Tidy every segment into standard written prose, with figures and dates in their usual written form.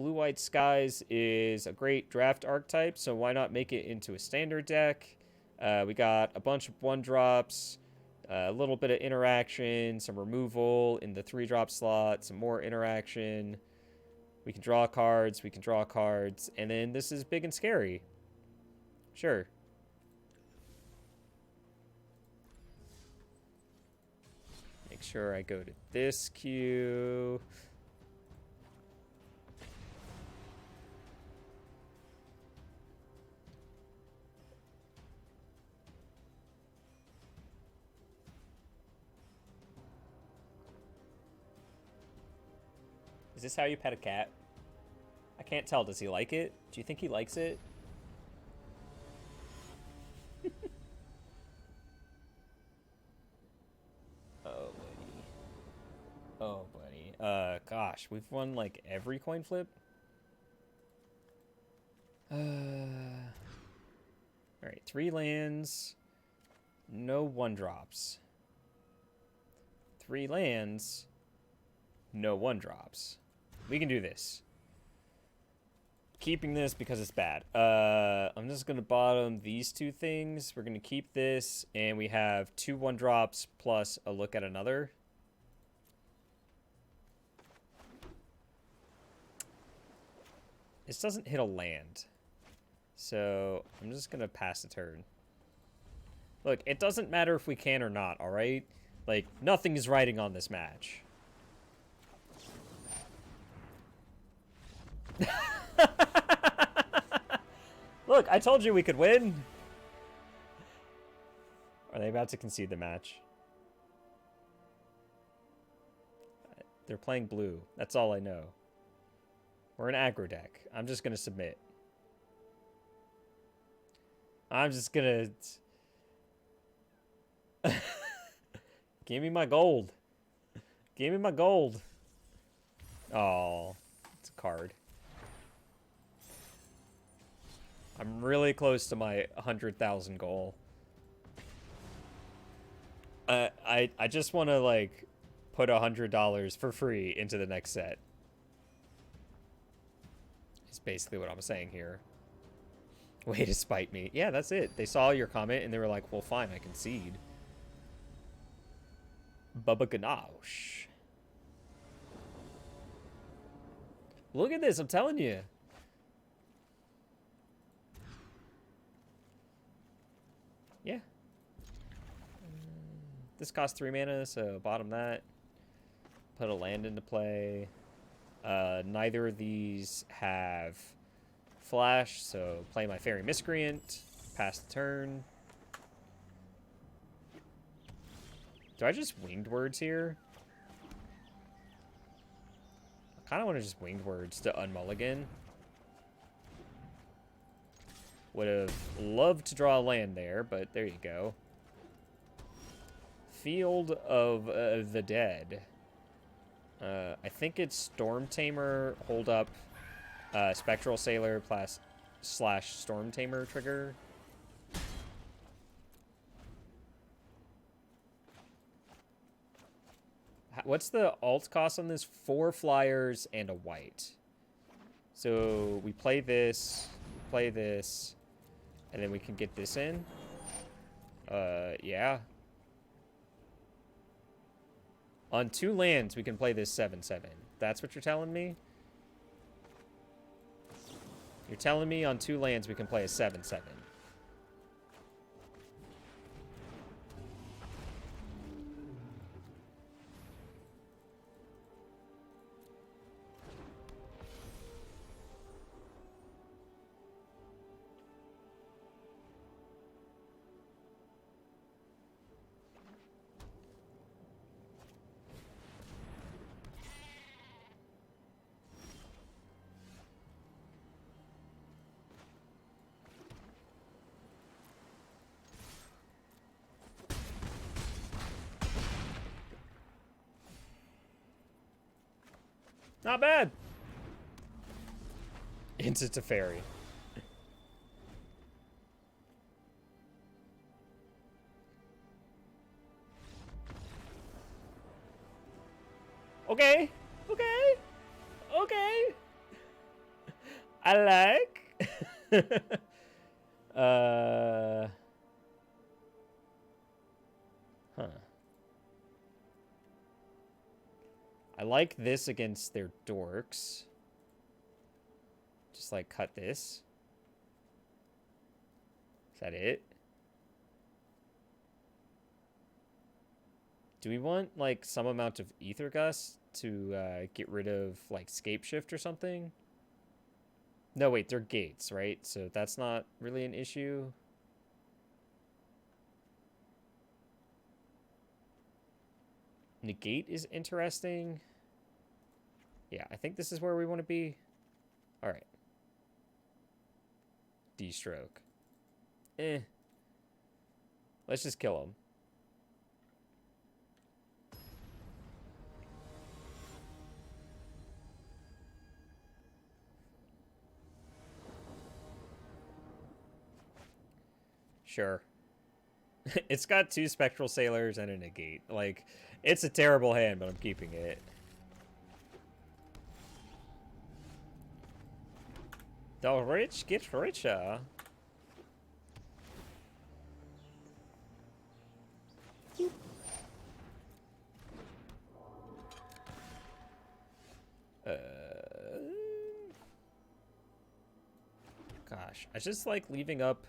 Blue-White Skies is a great draft archetype, so why not make it into a standard deck? We got a bunch of 1-drops, a little bit of interaction, some removal in the 3-drop slot, some more interaction. We can draw cards, and then this is big and scary. Sure. Make sure I go to this queue. Is this how you pet a cat? I can't tell. Does he like it? Do you think he likes it? Oh, buddy. Oh, buddy. Gosh, we've won, like, every coin flip? Alright, 3 lands. No 1-drops. 3 lands. No 1-drops. We can do this. Keeping this because it's bad. I'm just going to bottom these 2 things. We're going to keep this, and we have 2 1-drops plus a look at another. This doesn't hit a land. So I'm just going to pass the turn. Look, it doesn't matter if we can or not, alright? Like, nothing is riding on this match. Look, I told you we could win. Are they about to concede the match? They're playing blue. That's all I know. We're an aggro deck. I'm just going to submit. I'm just going to... Give me my gold. Give me my gold. Oh, it's a card. I'm really close to my 100,000 goal. I just want to, like, put $100 for free into the next set. Is basically what I'm saying here. Way to spite me. Yeah, that's it. They saw your comment and they were like, well, fine, I concede. Bubba Ganache. Look at this, I'm telling you. Yeah. This costs 3 mana, so bottom that. Put a land into play. Neither of these have flash, so play my Fairy Miscreant. Pass the turn. Do I just Winged Words here? I kind of want to just Winged Words to unmulligan. Would have loved to draw a land there, but there you go. Field of the Dead. I think it's Storm Tamer, hold up, Spectral Sailor / Storm Tamer trigger. What's the alt cost on this? 4 flyers and a white. So we play this, and then we can get this in. Yeah. On 2 lands, we can play this 7/7. That's what you're telling me? You're telling me on 2 lands we can play a 7/7. Not bad. Into Teferi. Okay. Okay. Okay. I like. uh, huh. I like this against their dorks. Just like cut this. Is that it? Do we want like some amount of Ether Gust to get rid of like Scape Shift or something? No, wait, they're gates, right? So that's not really an issue. Negate is interesting. Yeah, I think this is where we want to be. All right. D-stroke. Eh. Let's just kill him. Sure. It's got 2 Spectral Sailors and a negate. Like, it's a terrible hand, but I'm keeping it. The rich get richer. Gosh, I just like leaving up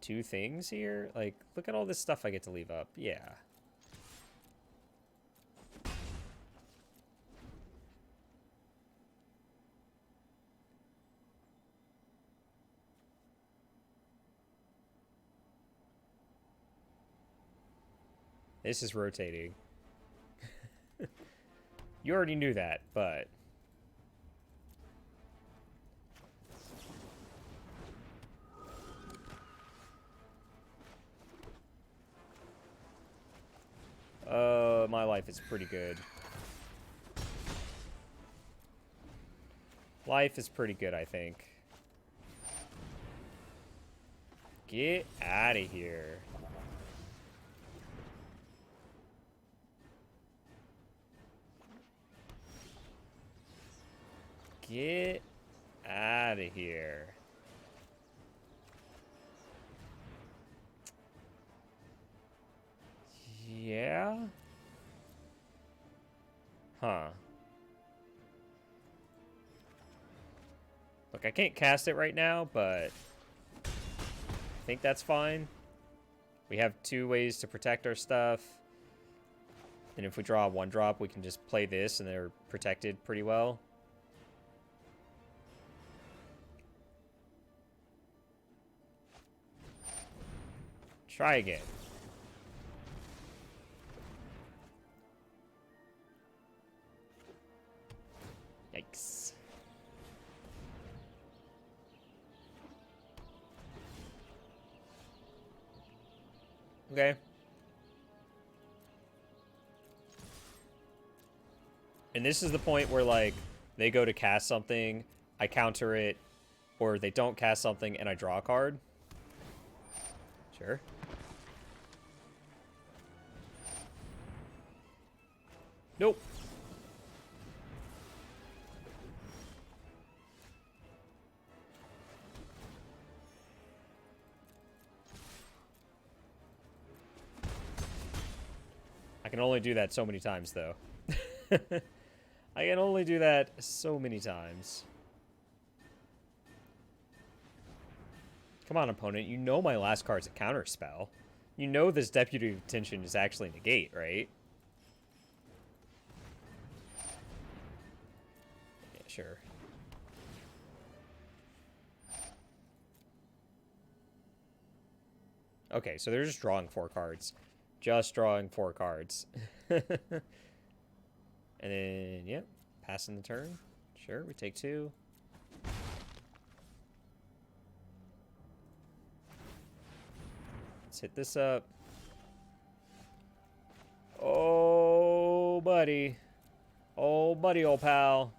2 things here. Like, look at all this stuff I get to leave up. Yeah. This is rotating. You already knew that, but... my life is pretty good. Life is pretty good, I think. Get out of here. Get out of here. Yeah? Huh. Look, I can't cast it right now, but I think that's fine. We have 2 ways to protect our stuff. And if we draw a 1-drop, we can just play this and they're protected pretty well. Try again. Yikes. Okay. And this is the point where, like, they go to cast something, I counter it, or they don't cast something and I draw a card. Sure. Nope. I can only do that so many times, though. I can only do that so many times. Come on, opponent. You know my last card's a counter spell. You know this Deputy of Attention is actually negate, right? Yeah, sure. Okay, so they're just drawing 4 cards. Just drawing 4 cards. And then, yep, passing the turn. Sure, we take 2. Let's hit this up. Oh, buddy. Oh, buddy, old pal.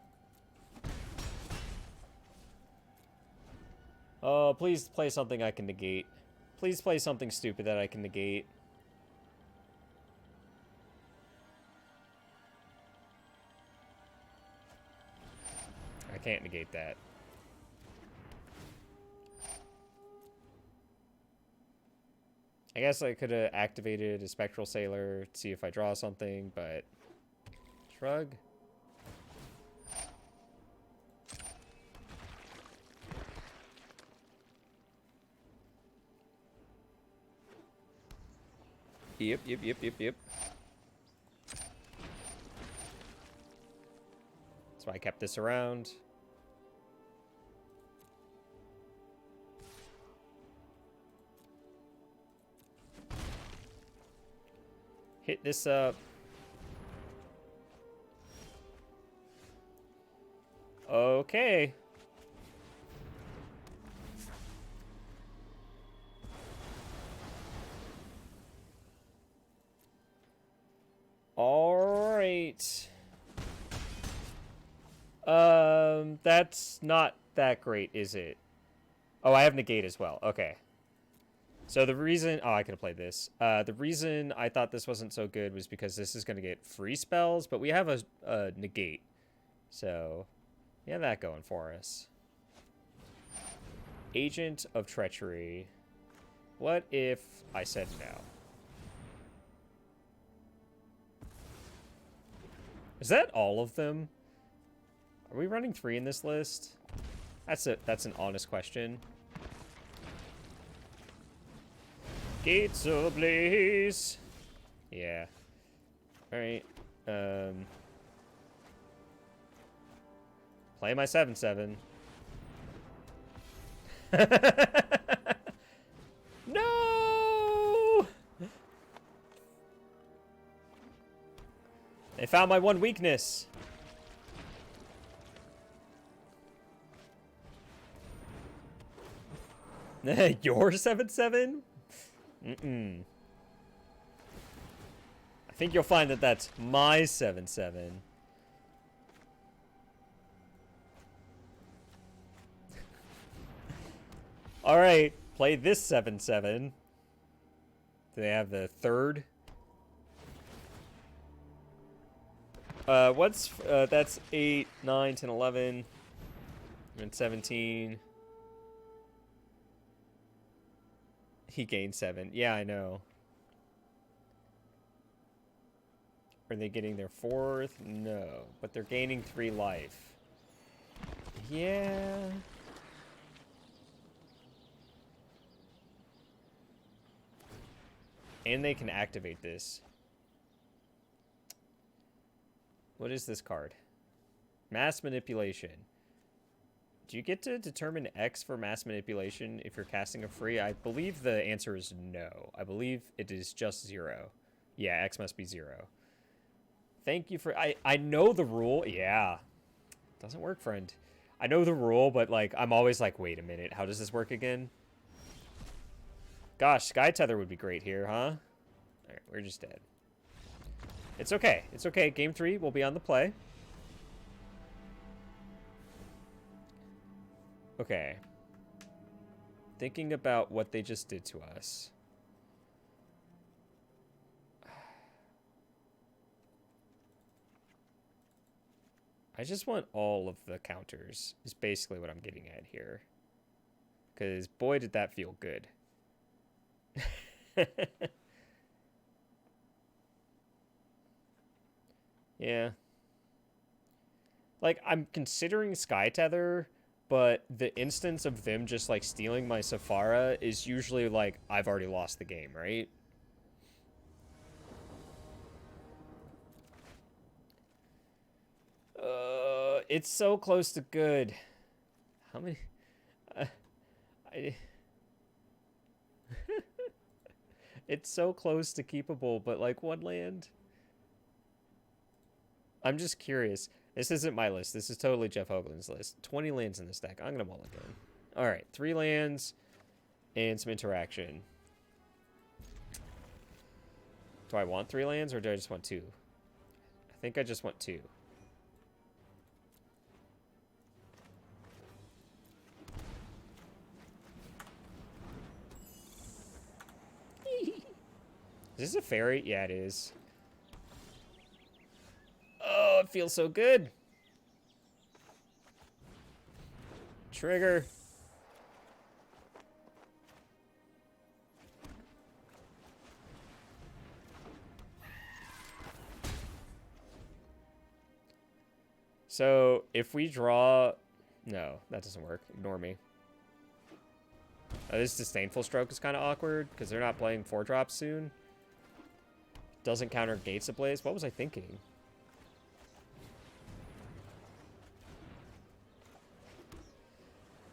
Oh, please play something I can negate. Please play something stupid that I can negate. I can't negate that. I guess I could have activated a Spectral Sailor to see if I draw something, but shrug. Yep. That's why I kept this around. Hit this up. Okay. All right. That's not that great, is it? Oh, I have negate as well. Okay. So the reason... Oh, I could have played this. The reason I thought this wasn't so good was because this is going to get free spells, but we have a negate. So, yeah, that going for us. Agent of Treachery. What if I said no? Is that all of them? Are we running 3 in this list? That's an honest question. Gates ablaze. Yeah. Alright. Play my 7/7. No! They found my one weakness. Your 7/7? Mm-mm. I think you'll find that that's my 7/7. Alright, play this 7/7. Do they have the third? That's 8, 9, 10, 11, and 17. He gained 7. Yeah, I know. Are they getting their 4th? No, but they're gaining 3 life. Yeah. And they can activate this. What is this card? Mass Manipulation. Do you get to determine X for Mass Manipulation if you're casting a free? I believe the answer is no. I believe it is just 0. Yeah, X must be 0. Thank you for... I know the rule. Yeah. Doesn't work, friend. I know the rule, but, like, I'm always like, wait a minute. How does this work again? Gosh, Sky Tether would be great here, huh? Alright, we're just dead. It's okay. It's okay. Game 3 will be on the play. Okay. Thinking about what they just did to us. I just want all of the counters, is basically what I'm getting at here. Because boy, did that feel good. Yeah. Like, I'm considering Sky Tether, but the instance of them just, like, stealing my Safara is usually, like, I've already lost the game, right? It's so close to good. How many? It's so close to keepable, but, like, 1 land? I'm just curious. This isn't my list. This is totally Jeff Hoagland's list. 20 lands in this deck. I'm going to mulligan. All right. 3 lands and some interaction. Do I want 3 lands or do I just want 2? I think I just want 2. Is this a fairy? Yeah, it is. Oh, it feels so good. Trigger. So if we draw... No, that doesn't work. Ignore me. This Disdainful Stroke is kind of awkward because they're not playing 4-drops soon. Doesn't counter Gates Ablaze. What was I thinking?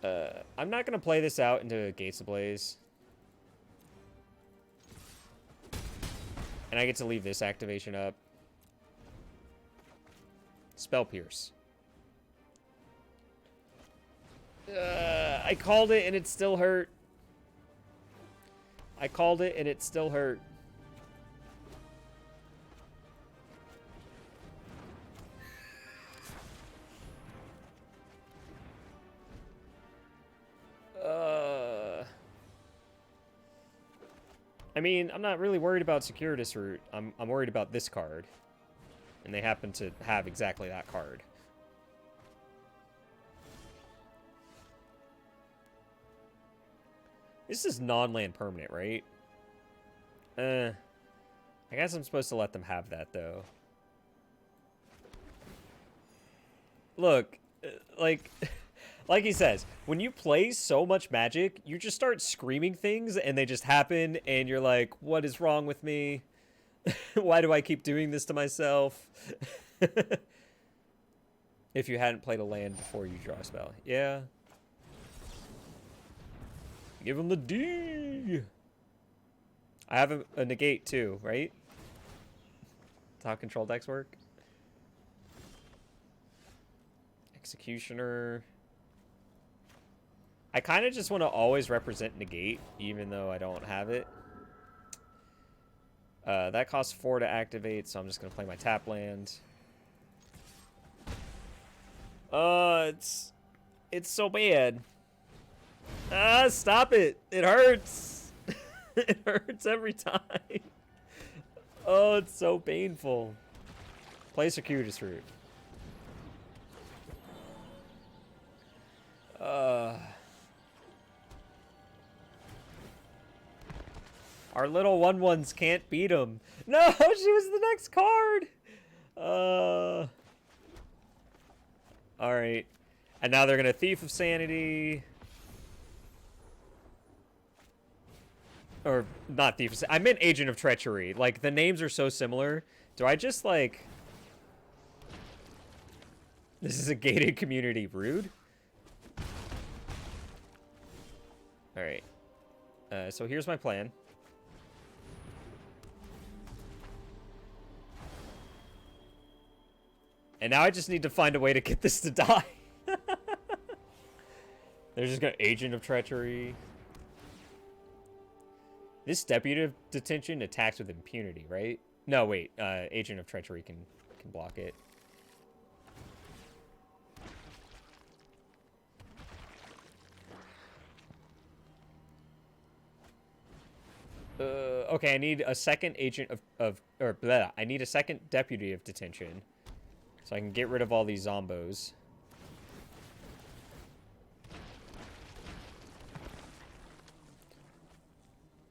I'm not going to play this out into Gates Ablaze. And I get to leave this activation up. Spell Pierce. I called it and it still hurt. I called it and it still hurt. I mean, I'm not really worried about Securitas Route. I'm worried about this card. And they happen to have exactly that card. This is non-land permanent, right? I guess I'm supposed to let them have that, though. Look, like he says, when you play so much Magic, you just start screaming things and they just happen and you're like, what is wrong with me? Why do I keep doing this to myself? If you hadn't played a land before you draw a spell. Yeah. Give him the D. I have a negate too, right? That's how control decks work. Executioner. I kind of just want to always represent negate, even though I don't have it. That costs 4 to activate, so I'm just going to play my tap land. It's so bad. Stop it. It hurts. It hurts every time. Oh, it's so painful. Play Circuitous Route. Our little 1/1s can't beat him. No, she was the next card. Alright. And now they're going to Thief of Sanity. Or, not Thief of Sanity. I meant Agent of Treachery. Like, the names are so similar. Do I just, like... This is a gated community. Rude? Alright. So here's my plan. And now I just need to find a way to get this to die. They're just got Agent of Treachery. This Deputy of Detention attacks with impunity, right? No, wait. Agent of Treachery can block it. Okay, I need a second Agent I need a second Deputy of Detention. So I can get rid of all these zombos.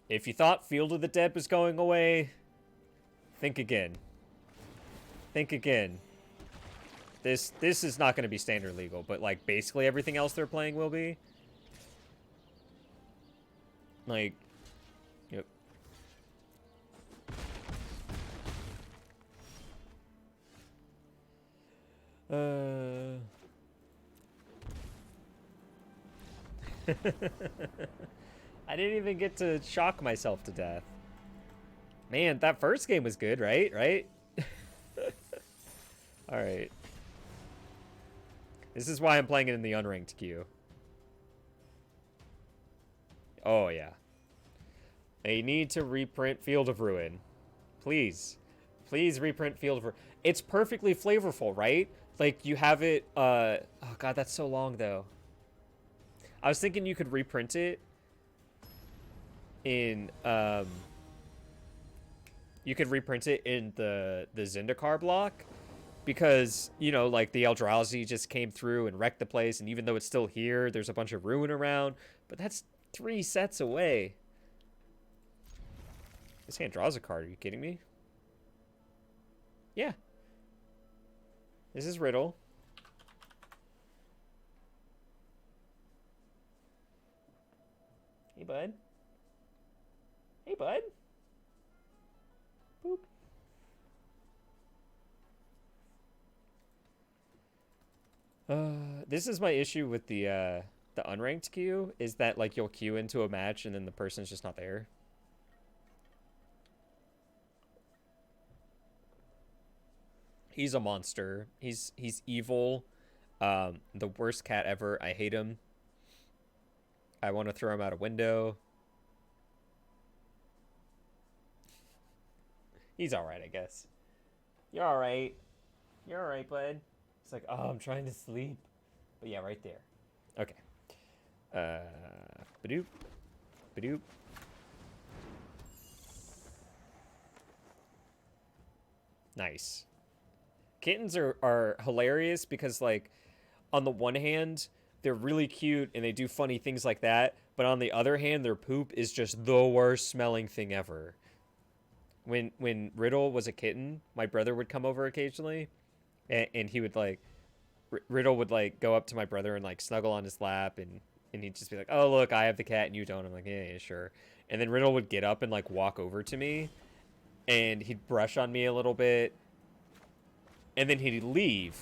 If you thought Field of the Dead was going away, think again. Think again. This is not going to be standard legal, but like basically everything else they're playing will be. Like, yep. I didn't even get to shock myself to death. Man, that first game was good, right? Right? Alright. This is why I'm playing it in the unranked queue. Oh, yeah. They need to reprint Field of Ruin. Please. Please reprint Field of Ruin. It's perfectly flavorful, right? Like, you have it, oh god, that's so long, though. I was thinking you could reprint it in, you could reprint it in the Zendikar block. Because, you know, like, the Eldrazi just came through and wrecked the place, and even though it's still here, there's a bunch of ruin around. But that's 3 sets away. This hand draws a card, are you kidding me? Yeah. This is Riddle. bud. Hey, bud. Boop. This is my issue with the unranked queue, is that, like, you'll queue into a match and then the person's just not there. He's a monster. He's evil. The worst cat ever. I hate him. I want to throw him out a window. He's alright, I guess. You're alright. You're alright, bud. It's like, oh, I'm trying to sleep. But yeah, right there. Okay. Badoop. Badoop. Nice. Kittens are hilarious because, like, on the one hand, they're really cute and they do funny things like that. But on the other hand, their poop is just the worst smelling thing ever. When Riddle was a kitten, my brother would come over occasionally, and he would, like, Riddle would, like, go up to my brother and, like, snuggle on his lap, and he'd just be like, oh, look, I have the cat and you don't. I'm like, yeah, sure. And then Riddle would get up and, like, walk over to me, and he'd brush on me a little bit, and then he'd leave.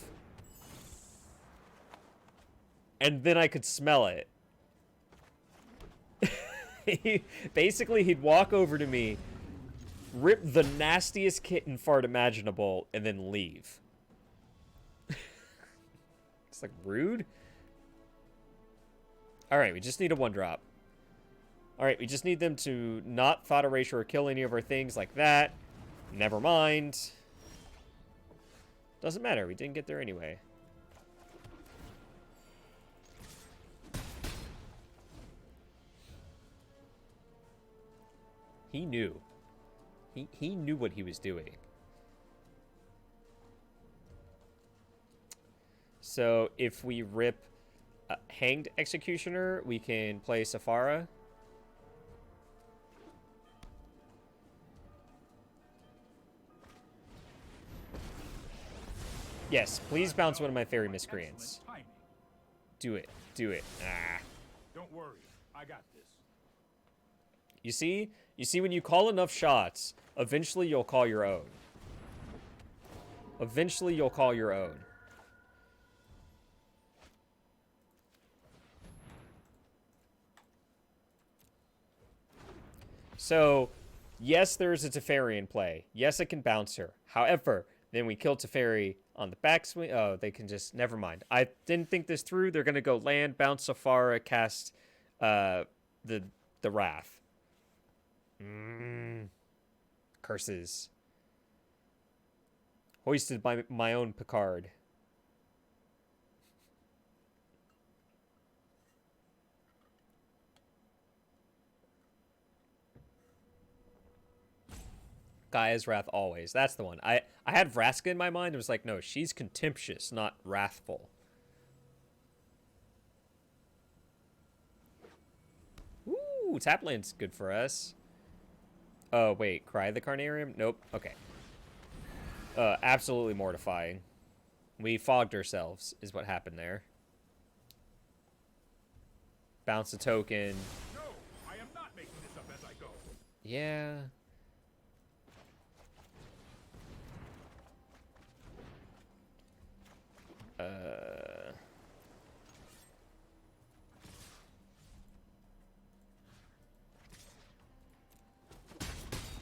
And then I could smell it. Basically, he'd walk over to me, rip the nastiest kitten fart imaginable, and then leave. It's, like, rude. Alright, we just need a 1-drop. Alright, we just need them to not thought erasure or kill any of our things like that. Never mind. Doesn't matter, we didn't get there anyway. He knew. He knew what he was doing. So if we rip Hanged Executioner, we can play Safara. Yes, please bounce one of my fairy miscreants. Do it. Do it. Ah. Don't worry. I got this. You see? You see, when you call enough shots, eventually you'll call your own. Eventually you'll call your own. So, yes, there's a Teferi in play. Yes, it can bounce her. However, then we kill Teferi on the backswing. Oh, they can just... Never mind. I didn't think this through. They're going to go land, bounce Safara, cast the Wrath. Curses. Hoisted by my own Picard. Gaia's Wrath always. That's the one. I had Vraska in my mind. It was like, no, she's contemptuous, not wrathful. Ooh, Tapland's good for us. Oh, wait. Cry the Carnarium? Nope. Okay. Absolutely mortifying. We fogged ourselves, is what happened there. Bounce a token. No, I am not making this up as I go. Yeah.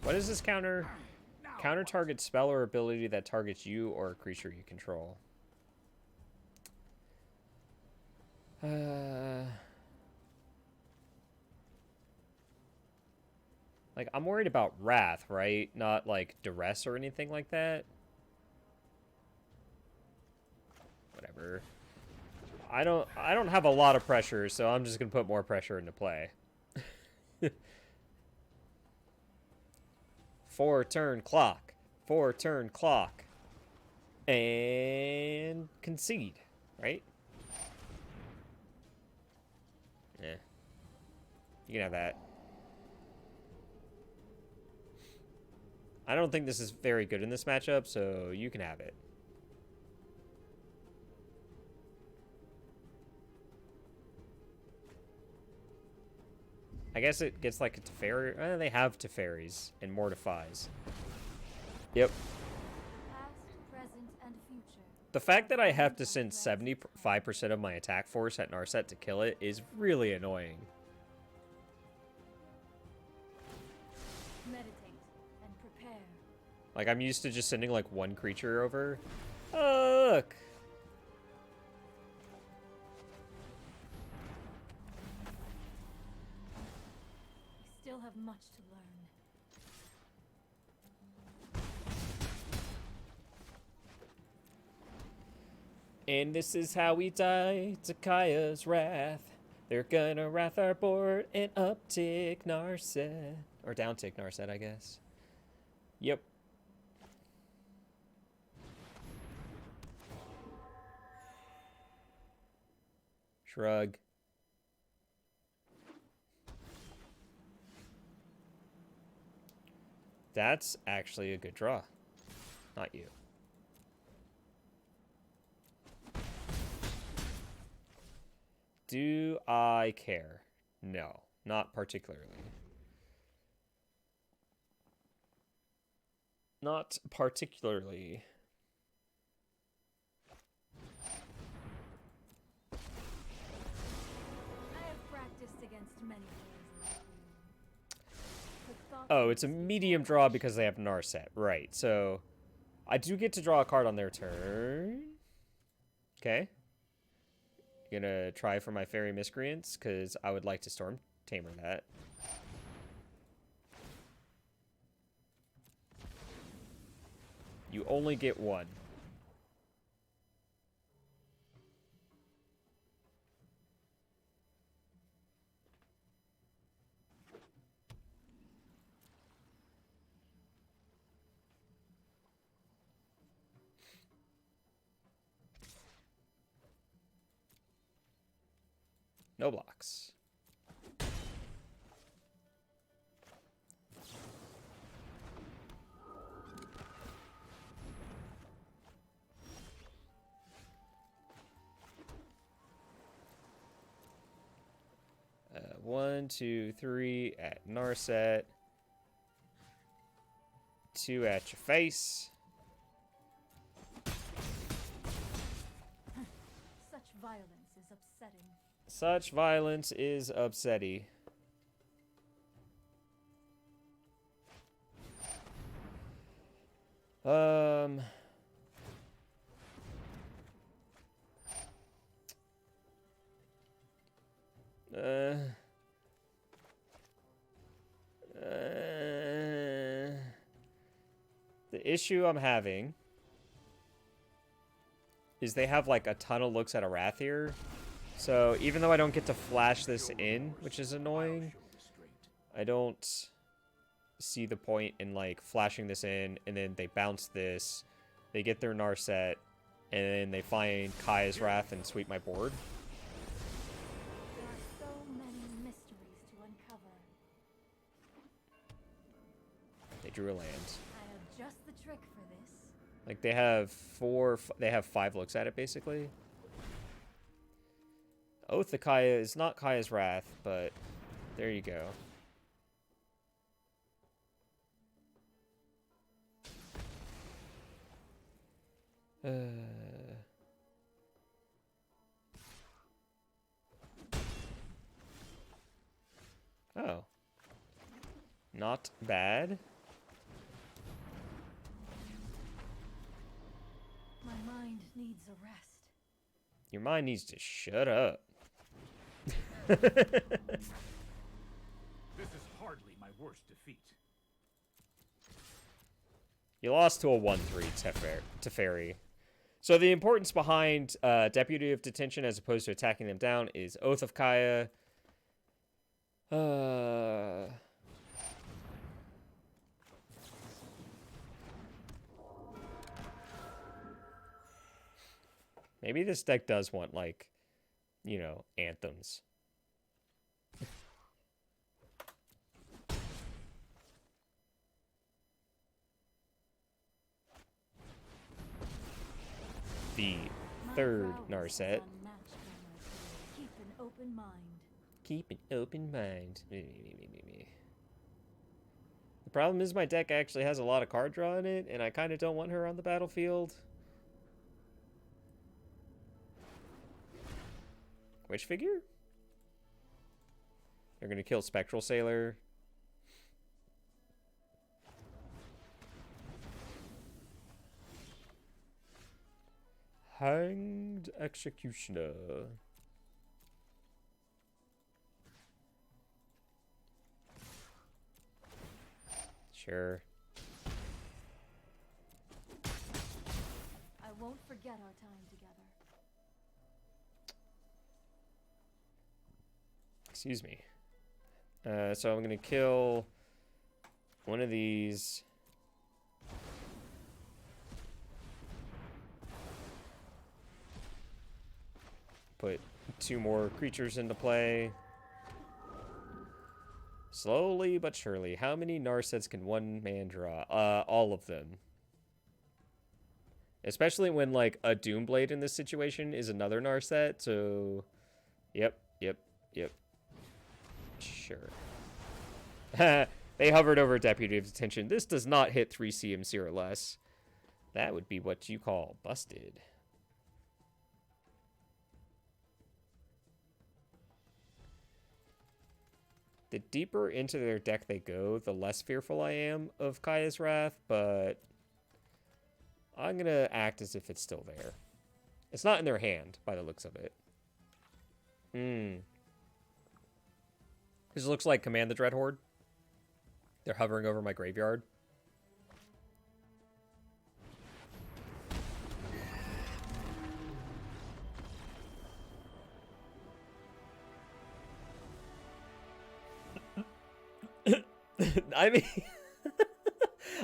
What is this counter? Counter target spell or ability that targets you or a creature you control. Like, I'm worried about Wrath, right? Not, like, Duress or anything like that. Whatever. I don't have a lot of pressure, so I'm just gonna put more pressure into play. 4-turn clock. 4-turn clock. And concede, right? Yeah. You can have that. I don't think this is very good in this matchup, so you can have it. I guess it gets like a Teferi. They have Teferis and Mortifies. Yep. Past, present, and future. The fact that I have to send 75% of my attack force at Narset to kill it is really annoying. Meditate and prepare. Like, I'm used to just sending like one creature over. Oh, look. We still have much to learn. And this is how we die to Kaya's wrath. They're gonna wrath our board and uptick Narset. Or downtick Narset, I guess. Yep. Shrug. That's actually a good draw. Not you. Do I care? No, not particularly. Not particularly. I have practiced against many players like you. Oh, it's a medium draw because they have Narset. Right, so I do get to draw a card on their turn. Okay. Gonna try for my Fairy Miscreants, because I would like to Storm Tamer that. You only get one. No blocks. One, two, three at Narset. 2 at your face. Such violence is upsetting. Such violence is upsetty. Um... The issue I'm having is they have like a ton of looks at a Wrath here. So even though I don't get to flash this in, which is annoying, I don't see the point in like flashing this in, and then they bounce this, they get their Narset, and then they find Kaya's Wrath and sweep my board. There are so many mysteries to uncover. They drew a land. I have just the trick for this. Like they have 5 looks at it basically. Oath of Kaya is not Kaya's Wrath, but there you go. Oh. Not bad. My mind needs a rest. Your mind needs to shut up. This is hardly my worst defeat. You lost to a 1-3 Teferi. So the importance behind Deputy of Detention as opposed to attacking them down is Oath of Kaya. Maybe this deck does want, like, you know, anthems. The third Narset. Keep an open mind. Keep an open mind. The problem is my deck actually has a lot of card draw in it, and I kind of don't want her on the battlefield. Which figure? They're going to kill Spectral Sailor. Hanged Executioner. Sure. I won't forget our time together. Excuse me. So I'm gonna kill one of these. Put 2 more creatures into play. Slowly but surely. How many Narsets can one man draw? All of them. Especially when, like, a Doomblade in this situation is another Narset, so... Yep. Sure. They hovered over Deputy of Detention. This does not hit 3 CMC or less. That would be what you call busted. The deeper into their deck they go, the less fearful I am of Kaya's Wrath, but I'm going to act as if it's still there. It's not in their hand, by the looks of it. This looks like Command the Dreadhorde. They're hovering over my graveyard. I mean,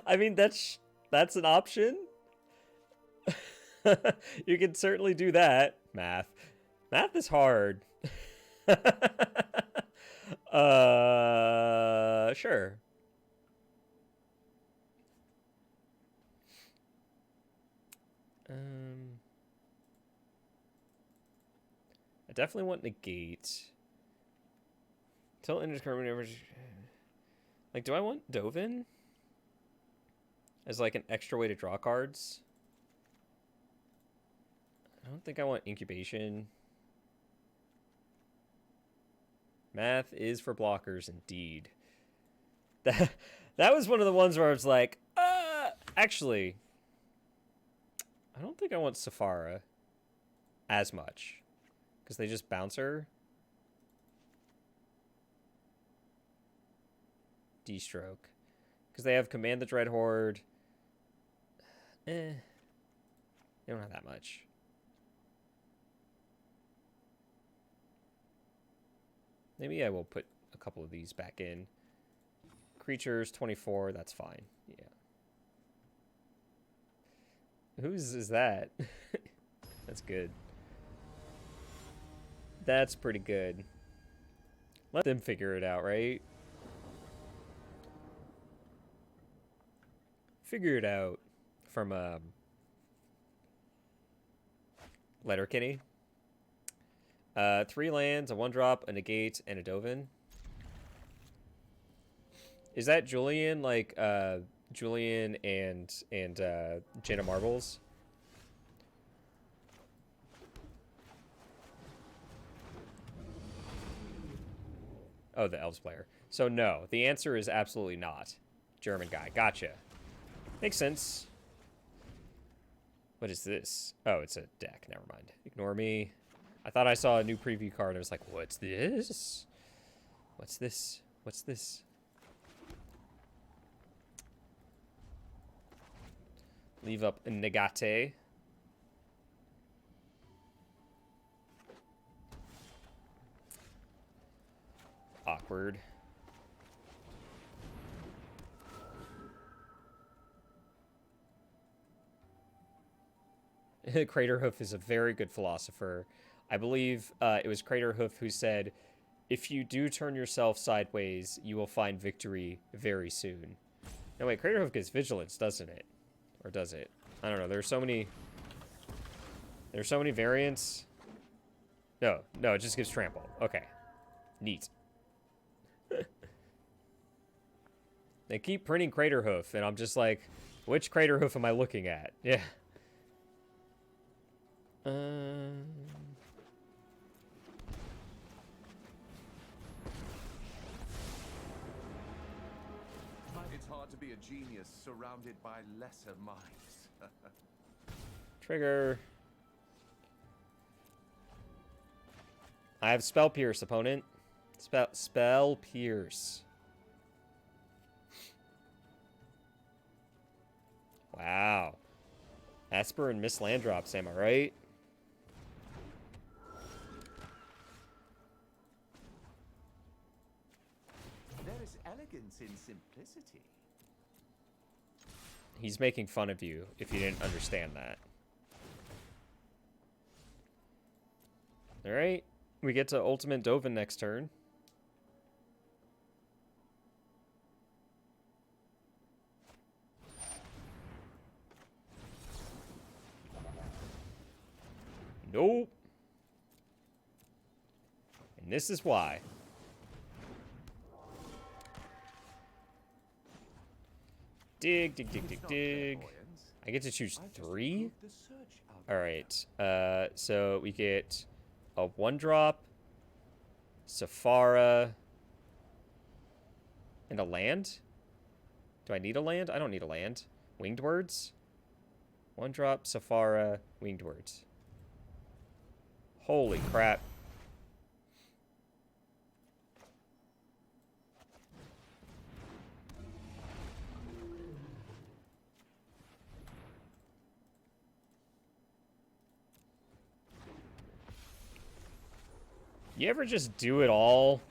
I mean that's an option. You can certainly do that. Math is hard. Sure. I definitely want negate. Till indeterminate. Like, do I want Dovin as like an extra way to draw cards? I don't think I want incubation. Math is for blockers, indeed. That was one of the ones where I was like, actually, I don't think I want Safara as much because they just bounce her. D-stroke because they have Command the Dreadhorde. They don't have that much. Maybe I will put a couple of these back in. Creatures 24, that's fine. Yeah. Whose is that? That's good. That's pretty good. Let them figure it out, right? Figure it out from Letterkenny. 3 lands, a 1-drop, a negate, and a Dovin. Is that Julian, like, Julian and Jaina Marbles? Oh, the Elves player. So no, the answer is absolutely not. German guy. Gotcha. Makes sense. What is this? Oh, it's a deck. Never mind. Ignore me. I thought I saw a new preview card. I was like, what's this? What's this? What's this? Leave up Negate. Awkward. Craterhoof is a very good philosopher. I believe it was Craterhoof who said, if you do turn yourself sideways, you will find victory very soon. No, wait, Craterhoof gets vigilance, doesn't it? Or does it? I don't know. There's so many variants. No, it just gives trample. Okay. Neat. They keep printing Crater Hoof, and I'm just like, which Crater Hoof am I looking at? Yeah. It's hard to be a genius surrounded by lesser minds. Trigger. I have Spell Pierce, opponent. Spell Pierce. Wow. Esper and Miss Land drops, am I right? There is elegance in simplicity. He's making fun of you if you didn't understand that. Alright. We get to Ultimate Dovin next turn. Nope. And this is why. Dig, dig, dig, dig, dig. I get to choose 3? Alright. So we get a 1-drop, Safara, and a land? Do I need a land? I don't need a land. Winged Words? 1-drop, Safara, Winged Words. Holy crap. You ever just do it all?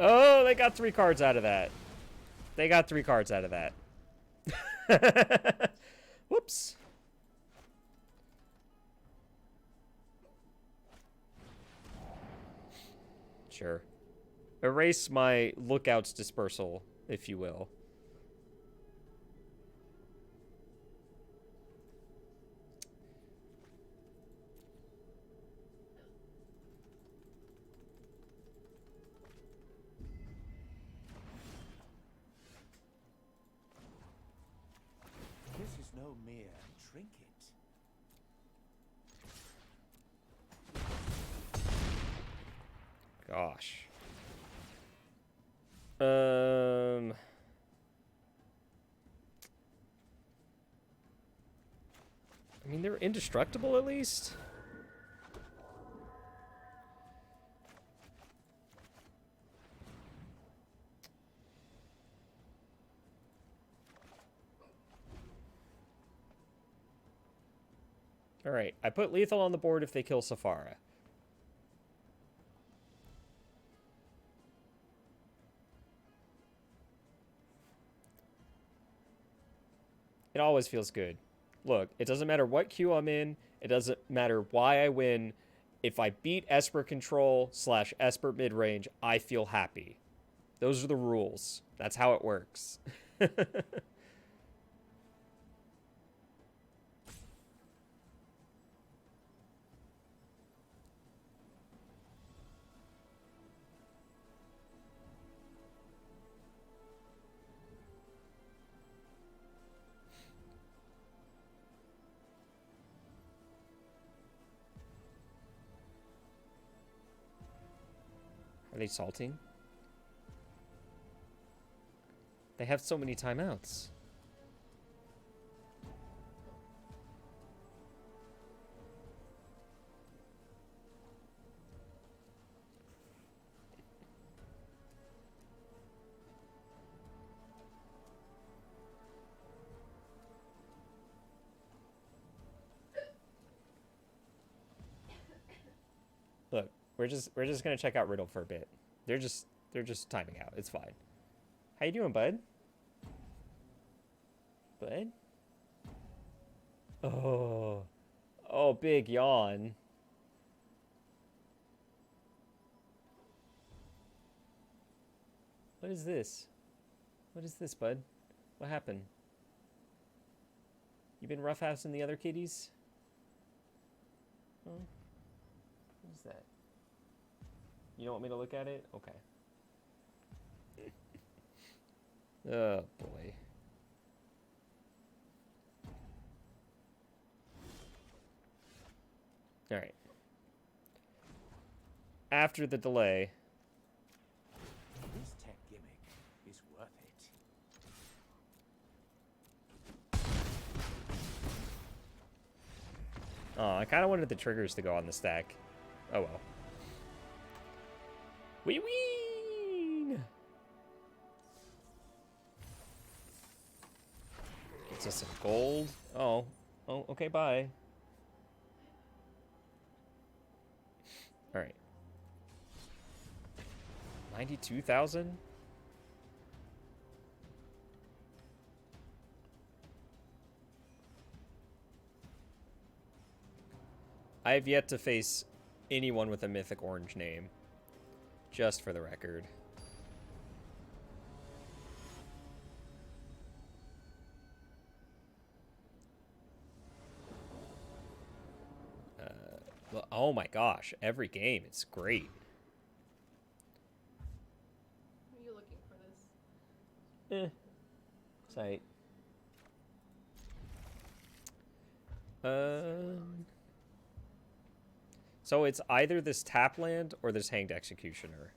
Oh, they got 3 cards out of that. They got 3 cards out of that. Whoops. Sure. Erase my Lookout's Dispersal, if you will. This is no mere trinket. Gosh. I mean, they're indestructible at least. All right, I put lethal on the board if they kill Safara. It always feels good. Look, it doesn't matter what queue I'm in. It doesn't matter why I win. If I beat Esper Control / Esper Midrange, I feel happy. Those are the rules. That's how it works. Are they salting? They have so many timeouts. Look, we're just gonna check out Riddle for a bit. They're just timing out. It's fine. How you doing, bud? Bud? Oh, Oh, big yawn. What is this? What is this, bud? What happened? You been roughhousing the other kitties? Oh. What is that? You don't want me to look at it? Okay. Oh, boy. Alright. After the delay... This tech gimmick is worth it. Oh, I kind of wanted the triggers to go on the stack. Oh well. Wee wee! It's just some gold. Oh. Oh, okay, bye. Alright. 92,000? I have yet to face anyone with a mythic orange name. Just for the record. Well, oh my gosh, every game, it's great. Are you looking for this? Sight. So it's either this tap land or this Hanged Executioner.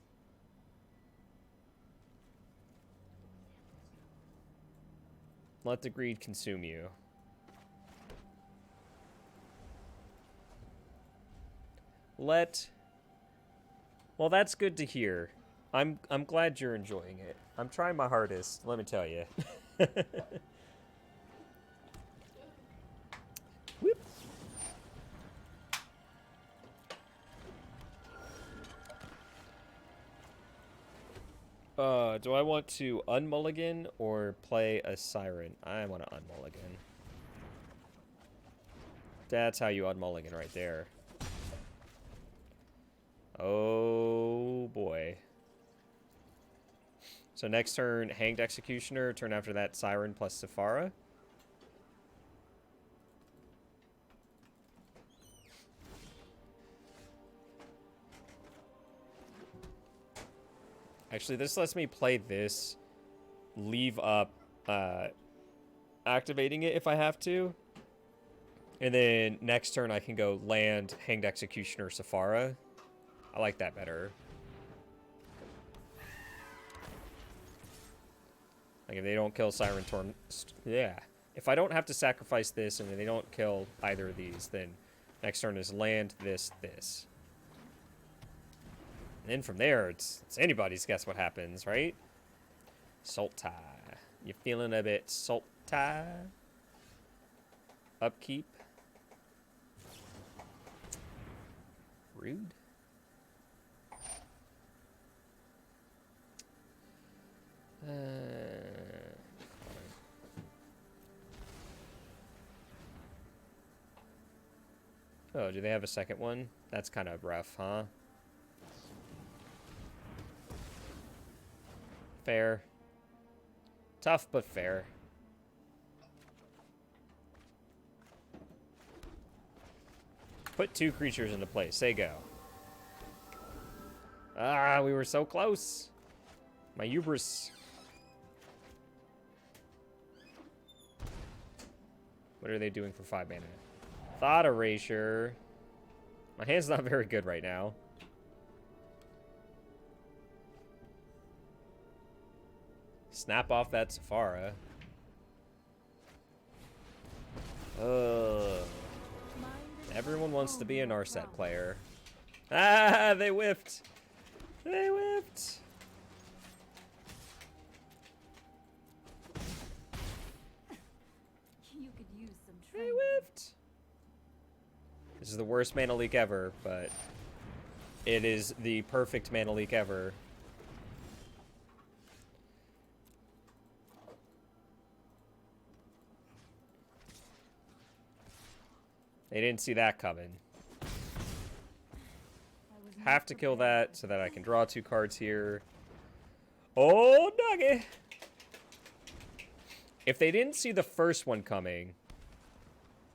Let the greed consume you. Well, that's good to hear. I'm glad you're enjoying it. I'm trying my hardest, let me tell you. Whoop. Do I want to unmulligan or play a Siren? I want to unmulligan. That's how you unmulligan right there. Oh boy. So next turn, Hanged Executioner. Turn after that, Siren plus Sephara. Actually, this lets me play this, leave up activating it if I have to. And then next turn I can go land, Hanged Executioner, Sephara. I like that better. Like, if they don't kill Siren Torn... Yeah. If I don't have to sacrifice this and they don't kill either of these, then next turn is land, this. And then from there, it's anybody's guess what happens, right? Sultai. You feeling a bit Sultai? Upkeep. Rude. Oh, do they have a second one? That's kind of rough, huh? Fair. Tough, but fair. Put 2 creatures into play. Say go. Ah, we were so close. My hubris. What are they doing for 5 mana? Thought Erasure. My hand's not very good right now. Snap off that Sephara. Everyone wants to be a Narset player. Ah, they whiffed. They whiffed. You could use some They training. whiffed. This is the worst mana leak ever, but it is the perfect mana leak ever. They didn't see that coming. I was Have not to kill prepared that for so that I can draw 2 cards here. Oh, doggy! If they didn't see the first one coming,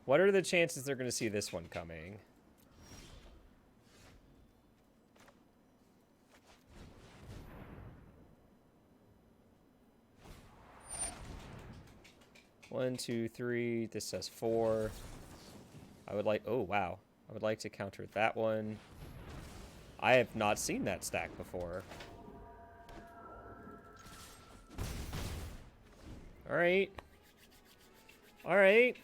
what are the chances they're going to see this one coming? One, two, three. This says 4. I would like... Oh, wow. I would like to counter that one. I have not seen that stack before. Alright. Alright.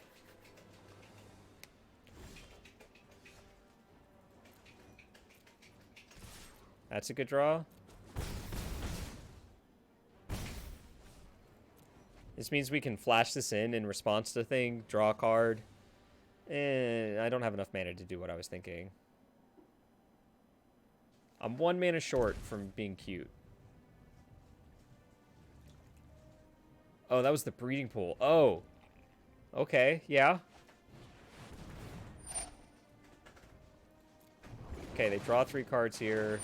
That's a good draw. This means we can flash this in response to the thing, draw a card. I don't have enough mana to do what I was thinking. I'm 1 mana short from being cute. Oh, that was the breeding pool. Oh. Okay, yeah. Okay, they draw 3 cards here.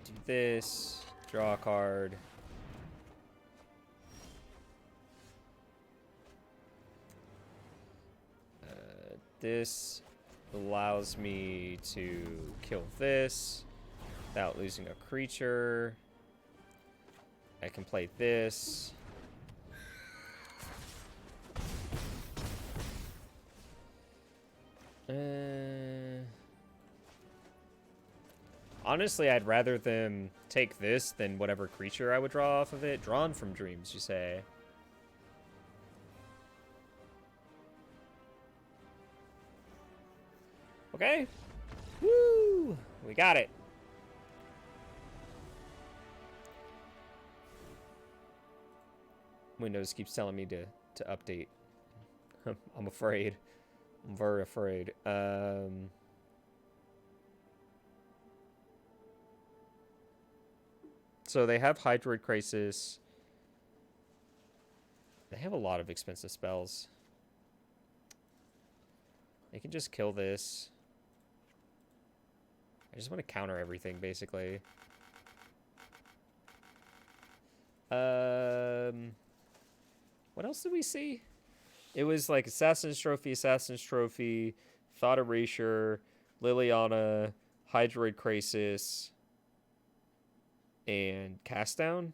Do this. Draw a card. This allows me to kill this without losing a creature. I can play this. Honestly, I'd rather them take this than whatever creature I would draw off of it. Drawn from Dreams, you say? Okay. Woo! We got it. Windows keeps telling me to update. I'm afraid. I'm very afraid. So they have Hydroid Crisis. They have a lot of expensive spells. They can just kill this. I just want to counter everything, basically. What else did we see? It was like Assassin's Trophy, Thought Erasure, Liliana, Hydroid Crisis, and Cast Down.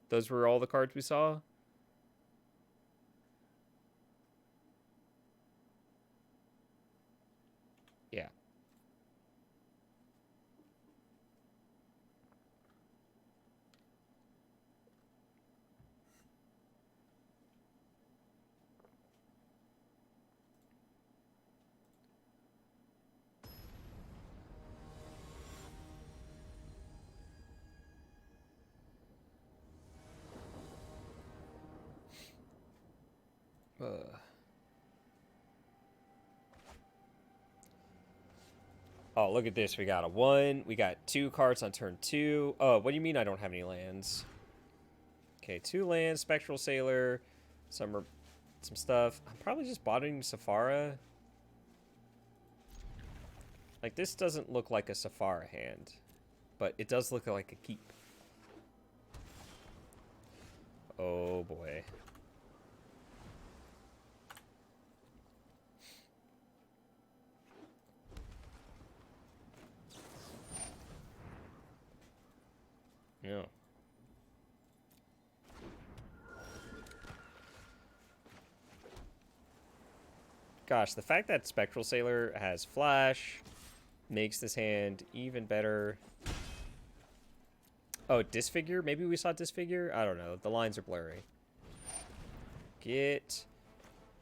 Those were all the cards we saw. Yeah. Oh, look at this. We got a 1. We got 2 cards on turn 2. Oh, what do you mean I don't have any lands? Okay, 2 lands, Spectral Sailor, some stuff. I'm probably just botting Safara. Like, this doesn't look like a Safara hand, but it does look like a keep. Oh, boy. Yeah. Gosh, the fact that Spectral Sailor has Flash makes this hand even better. Oh, Disfigure? Maybe we saw Disfigure? I don't know. The lines are blurry. Get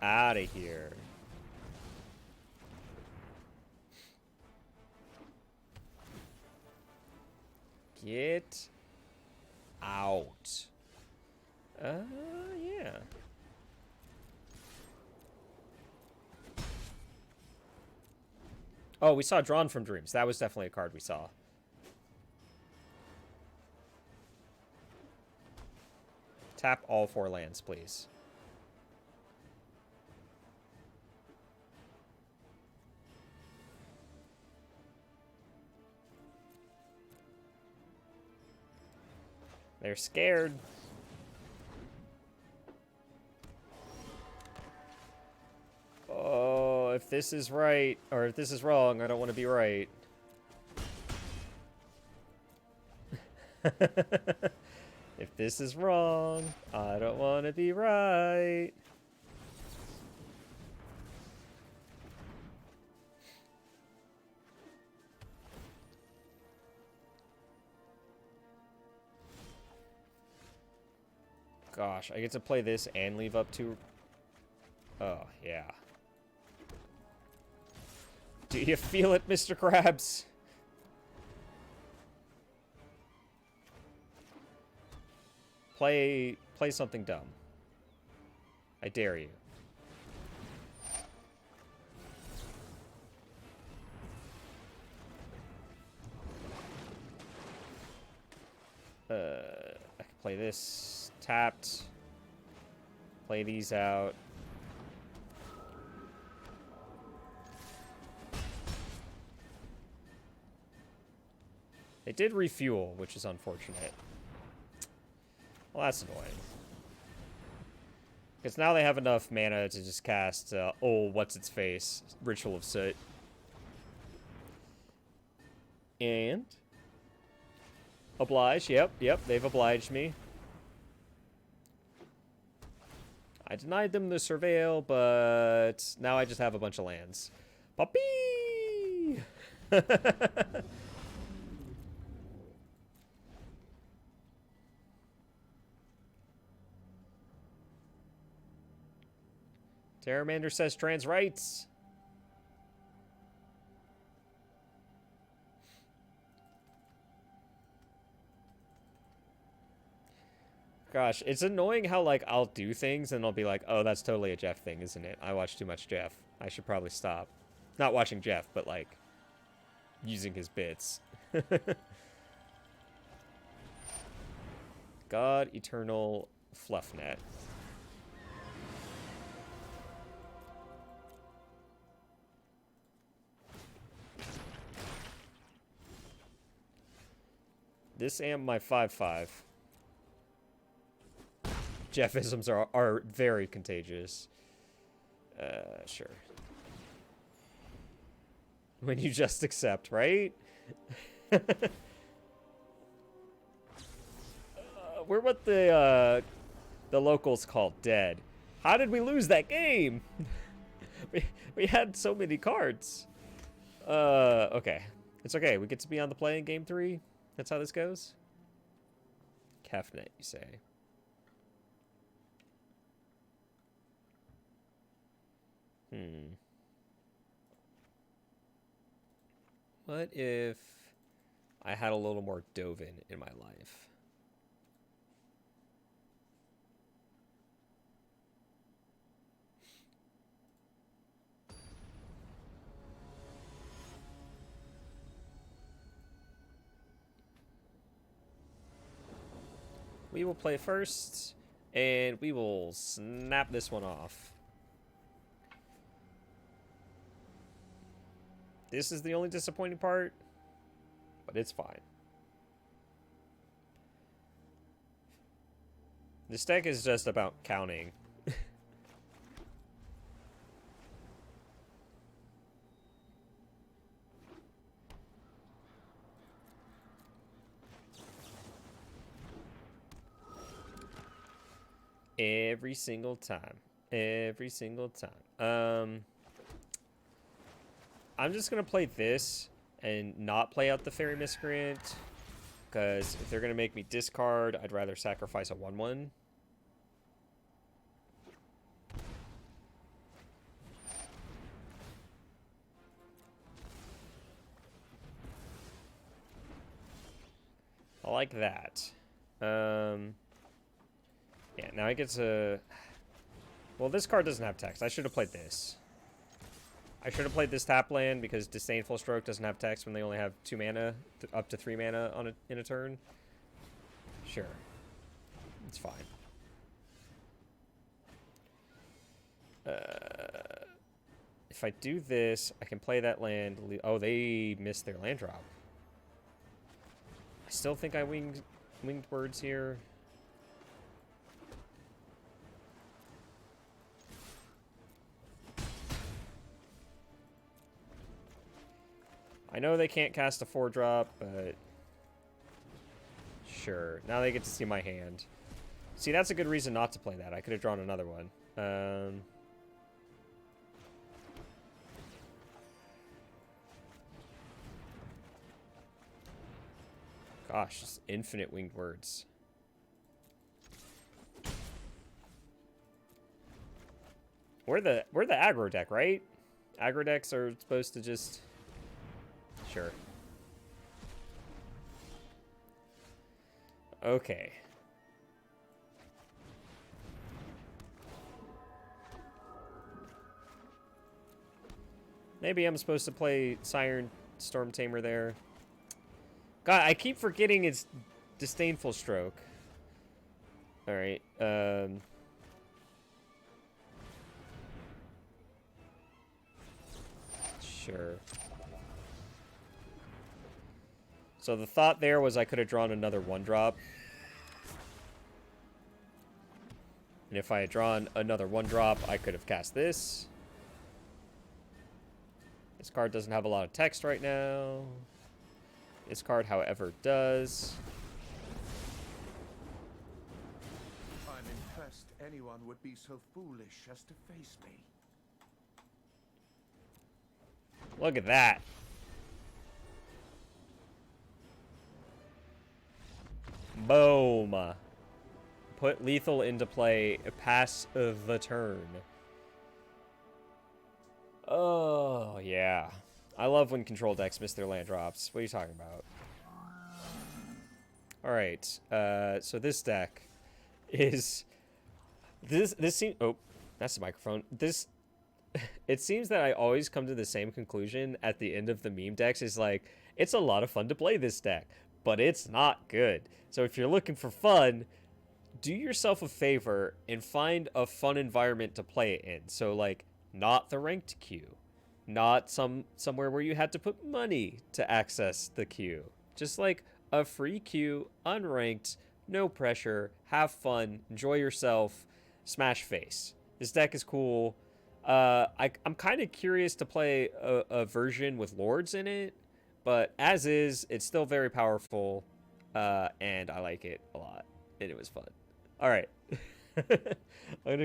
out of here. Get out. Yeah. Oh, we saw Drawn from Dreams. That was definitely a card we saw. Tap all 4 lands, please. They're scared. Oh, if this is right, or if this is wrong, I don't want to be right. If this is wrong, I don't want to be right. Gosh, I get to play this and leave up 2. Oh, yeah. Do you feel it, Mr. Krabs? Play something dumb. I dare you. I can play this tapped. Play these out. They did refuel, which is unfortunate. Well, that's annoying. Because now they have enough mana to just cast, oh, what's-its-face, Ritual of Soot. And? Oblige, yep, they've obliged me. I denied them the Surveil, but now I just have a bunch of lands. Puppy! Terramander says trans rights. Gosh, it's annoying how, like, I'll do things and I'll be like, oh, that's totally a Jeff thing, isn't it? I watch too much Jeff. I should probably stop. Not watching Jeff, but, like, using his bits. God Eternal Fluffnet. This and my 5/5. Jeffisms are very contagious. Sure. When you just accept, right? We're what the locals call dead. How did we lose that game? we had so many cards. Okay. It's okay. We get to be on the play in game 3. That's how this goes? Kefnet, you say. What if I had a little more Dovin in my life? We will play first, and we will snap this one off. This is the only disappointing part, but it's fine. This deck is just about counting. Every single time. Every single time. I'm just going to play this and not play out the Fairy Miscreant. Because if they're going to make me discard, I'd rather sacrifice a 1/1. I like that. Yeah, now I get to... Well, this card doesn't have text. I should have played this. I should have played this tap land because Disdainful Stroke doesn't have text when they only have 2 mana, up to 3 mana on in a turn. Sure. It's fine. If I do this, I can play that land. Oh, they missed their land drop. I still think I winged birds here. I know they can't cast a 4-drop, but sure. Now they get to see my hand. See, that's a good reason not to play that. I could have drawn another one. Gosh, just infinite winged words. We're the aggro deck, right? Aggro decks are supposed to just... Sure. Okay. Maybe I'm supposed to play Siren Storm Tamer there. God, I keep forgetting it's Disdainful Stroke. Alright, sure. So the thought there was I could have drawn another 1-drop. And if I had drawn another 1-drop, I could have cast this. This card doesn't have a lot of text right now. This card, however, does. I'm impressed anyone would be so foolish as to face me. Look at that. Boom. Put lethal into play. Pass the turn. Oh, yeah. I love when control decks miss their land drops. What are you talking about? Alright. So this deck is... This seems... Oh, that's the microphone. This... It seems that I always come to the same conclusion at the end of the meme decks. Is like, it's a lot of fun to play this deck, but it's not good. So if you're looking for fun, do yourself a favor and find a fun environment to play it in. So, like, not the ranked queue. Not somewhere where you had to put money to access the queue. Just like a free queue, unranked, no pressure, have fun, enjoy yourself, smash face. This deck is cool. I'm kind of curious to play a version with lords in it, but as is, it's still very powerful, and I like it a lot, and it was fun. All right. I'm gonna